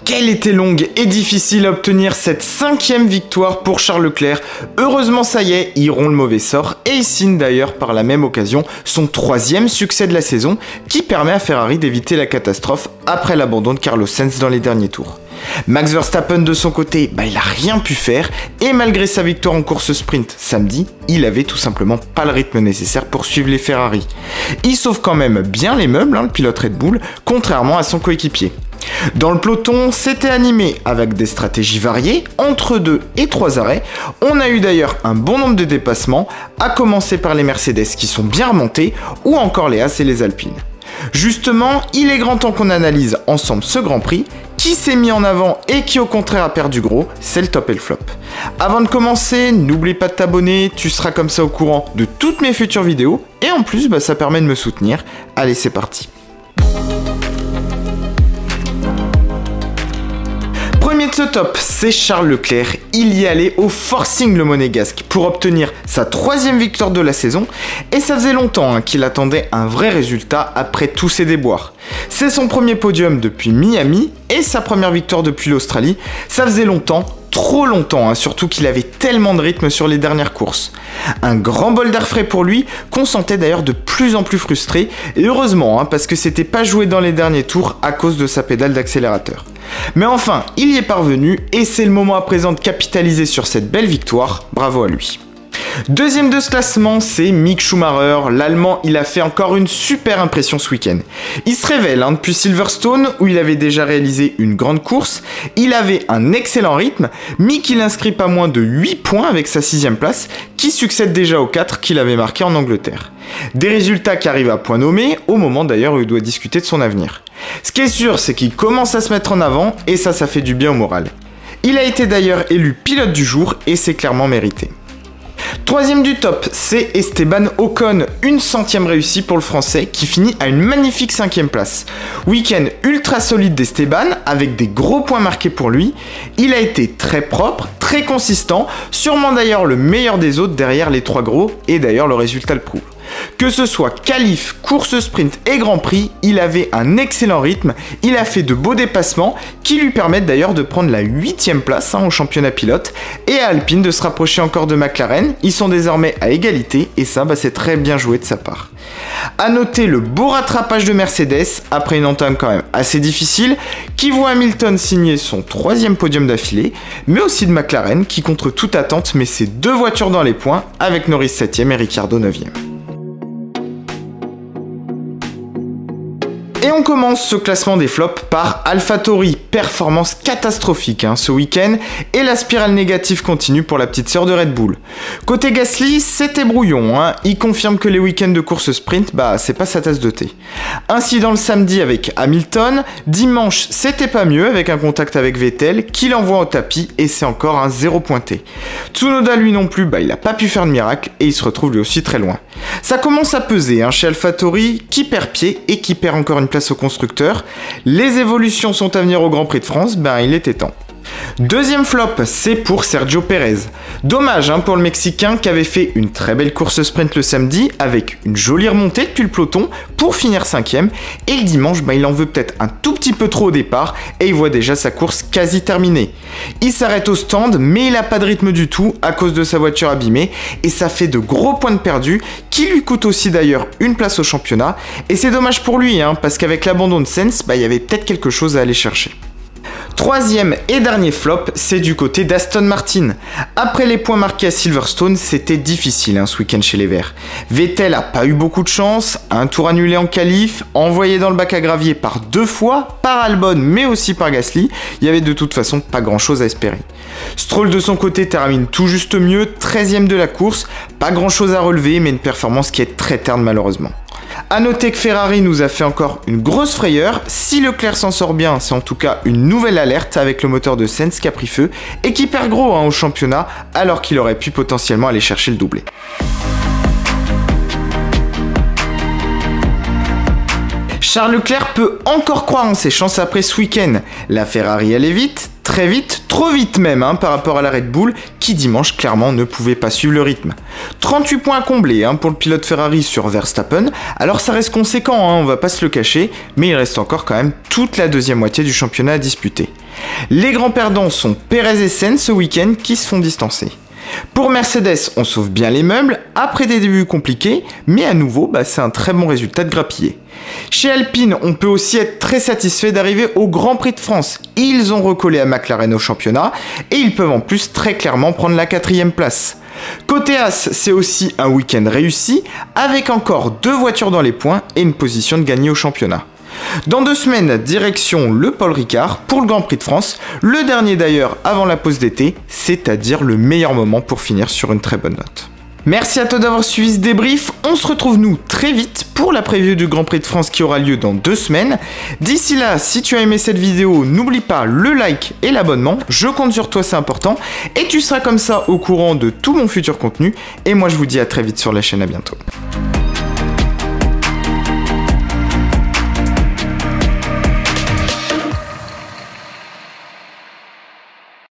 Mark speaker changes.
Speaker 1: Quelle était longue et difficile à obtenir cette 5e victoire pour Charles Leclerc. Heureusement ça y est, il rompt le mauvais sort et il signe d'ailleurs par la même occasion son 3e succès de la saison qui permet à Ferrari d'éviter la catastrophe après l'abandon de Carlos Sainz dans les derniers tours. Max Verstappen de son côté, il a rien pu faire et malgré sa victoire en course sprint samedi, il avait tout simplement pas le rythme nécessaire pour suivre les Ferrari. Il sauve quand même bien les meubles, le pilote Red Bull, contrairement à son coéquipier. Dans le peloton, c'était animé avec des stratégies variées, entre 2 et 3 arrêts. On a eu d'ailleurs un bon nombre de dépassements, à commencer par les Mercedes qui sont bien remontés, ou encore les Haas et les Alpines. Justement, il est grand temps qu'on analyse ensemble ce Grand Prix, qui s'est mis en avant et qui au contraire a perdu gros, c'est le top et le flop. Avant de commencer, n'oublie pas de t'abonner, tu seras comme ça au courant de toutes mes futures vidéos, et en plus ça permet de me soutenir. Allez, c'est parti. Premier de ce top, c'est Charles Leclerc. Il y allait au forcing le monégasque pour obtenir sa 3e victoire de la saison et ça faisait longtemps qu'il attendait un vrai résultat après tous ses déboires. C'est son premier podium depuis Miami et sa première victoire depuis l'Australie. Ça faisait longtemps, trop longtemps, surtout qu'il avait tellement de rythme sur les dernières courses. Un grand bol d'air frais pour lui, qu'on sentait d'ailleurs de plus en plus frustré, et heureusement, parce que c'était pas joué dans les derniers tours à cause de sa pédale d'accélérateur. Mais enfin, il y est parvenu, et c'est le moment à présent de capitaliser sur cette belle victoire, bravo à lui. Deuxième de ce classement, c'est Mick Schumacher. L'Allemand, il a fait encore une super impression ce week-end. Il se révèle depuis Silverstone, où il avait déjà réalisé une grande course. Il avait un excellent rythme. Mick, il inscrit pas moins de 8 points avec sa 6e place, qui succède déjà aux 4 qu'il avait marqués en Angleterre. Des résultats qui arrivent à point nommé, au moment d'ailleurs où il doit discuter de son avenir. Ce qui est sûr, c'est qu'il commence à se mettre en avant, et ça fait du bien au moral. Il a été d'ailleurs élu pilote du jour, et c'est clairement mérité. Troisième du top, c'est Esteban Ocon, une 100e réussie pour le français qui finit à une magnifique 5e place. Week-end ultra solide d'Esteban avec des gros points marqués pour lui. Il a été très propre, très consistant, sûrement d'ailleurs le meilleur des autres derrière les 3 gros et d'ailleurs le résultat le prouve. Que ce soit qualif, course sprint et Grand Prix, il avait un excellent rythme, il a fait de beaux dépassements qui lui permettent d'ailleurs de prendre la 8e place au championnat pilote et à Alpine de se rapprocher encore de McLaren. Ils sont désormais à égalité et ça c'est très bien joué de sa part. A noter le beau rattrapage de Mercedes après une entame quand même assez difficile qui voit Hamilton signer son 3e podium d'affilée, mais aussi de McLaren qui contre toute attente met ses 2 voitures dans les points avec Norris 7e et Ricciardo 9e. Et on commence ce classement des flops par AlphaTauri, performance catastrophique ce week-end, et la spirale négative continue pour la petite sœur de Red Bull. Côté Gasly, c'était brouillon, il confirme que les week-ends de course sprint, c'est pas sa tasse de thé. Incident le samedi avec Hamilton, dimanche c'était pas mieux avec un contact avec Vettel qui l'envoie au tapis et c'est encore un 0 pointé. Tsunoda lui non plus, il a pas pu faire de miracle et il se retrouve lui aussi très loin. Ça commence à peser chez AlphaTauri qui perd pied et qui perd encore une place au constructeur. Les évolutions sont à venir au Grand Prix de France, il était temps. Deuxième flop, c'est pour Sergio Pérez. Dommage pour le Mexicain qui avait fait une très belle course sprint le samedi avec une jolie remontée depuis le peloton pour finir 5e et le dimanche il en veut peut-être un tout petit peu trop au départ et il voit déjà sa course quasi terminée. Il s'arrête au stand mais il n'a pas de rythme du tout à cause de sa voiture abîmée et ça fait de gros points de perdus qui lui coûtent aussi d'ailleurs une place au championnat et c'est dommage pour lui parce qu'avec l'abandon de Sainz il y avait peut-être quelque chose à aller chercher. Troisième et dernier flop, c'est du côté d'Aston Martin. Après les points marqués à Silverstone, c'était difficile ce week-end chez les Verts. Vettel a pas eu beaucoup de chance, un tour annulé en qualif, envoyé dans le bac à gravier par 2 fois, par Albon mais aussi par Gasly, il y avait de toute façon pas grand chose à espérer. Stroll de son côté termine tout juste mieux, 13e de la course, pas grand chose à relever mais une performance qui est très terne malheureusement. A noter que Ferrari nous a fait encore une grosse frayeur, si Leclerc s'en sort bien, c'est en tout cas une nouvelle alerte avec le moteur de Sainz qui a pris feu et qui perd gros au championnat alors qu'il aurait pu potentiellement aller chercher le doublé. Charles Leclerc peut encore croire en ses chances après ce week-end. La Ferrari allait vite, très vite, trop vite même par rapport à la Red Bull qui dimanche clairement ne pouvait pas suivre le rythme. 38 points comblés pour le pilote Ferrari sur Verstappen, alors ça reste conséquent, on va pas se le cacher, mais il reste encore quand même toute la deuxième moitié du championnat à disputer. Les grands perdants sont Perez et Sainz ce week-end qui se font distancer. Pour Mercedes, on sauve bien les meubles, après des débuts compliqués, mais à nouveau, c'est un très bon résultat de grappiller. Chez Alpine, on peut aussi être très satisfait d'arriver au Grand Prix de France. Ils ont recollé à McLaren au championnat, et ils peuvent en plus très clairement prendre la 4e place. Côté As, c'est aussi un week-end réussi, avec encore 2 voitures dans les points et une position de gagner au championnat. Dans 2 semaines, direction le Paul Ricard pour le Grand Prix de France, le dernier d'ailleurs avant la pause d'été, c'est-à-dire le meilleur moment pour finir sur une très bonne note. Merci à toi d'avoir suivi ce débrief, on se retrouve nous très vite pour la preview du Grand Prix de France qui aura lieu dans 2 semaines. D'ici là, si tu as aimé cette vidéo, n'oublie pas le like et l'abonnement, je compte sur toi, c'est important, et tu seras comme ça au courant de tout mon futur contenu, et moi je vous dis à très vite sur la chaîne, à bientôt.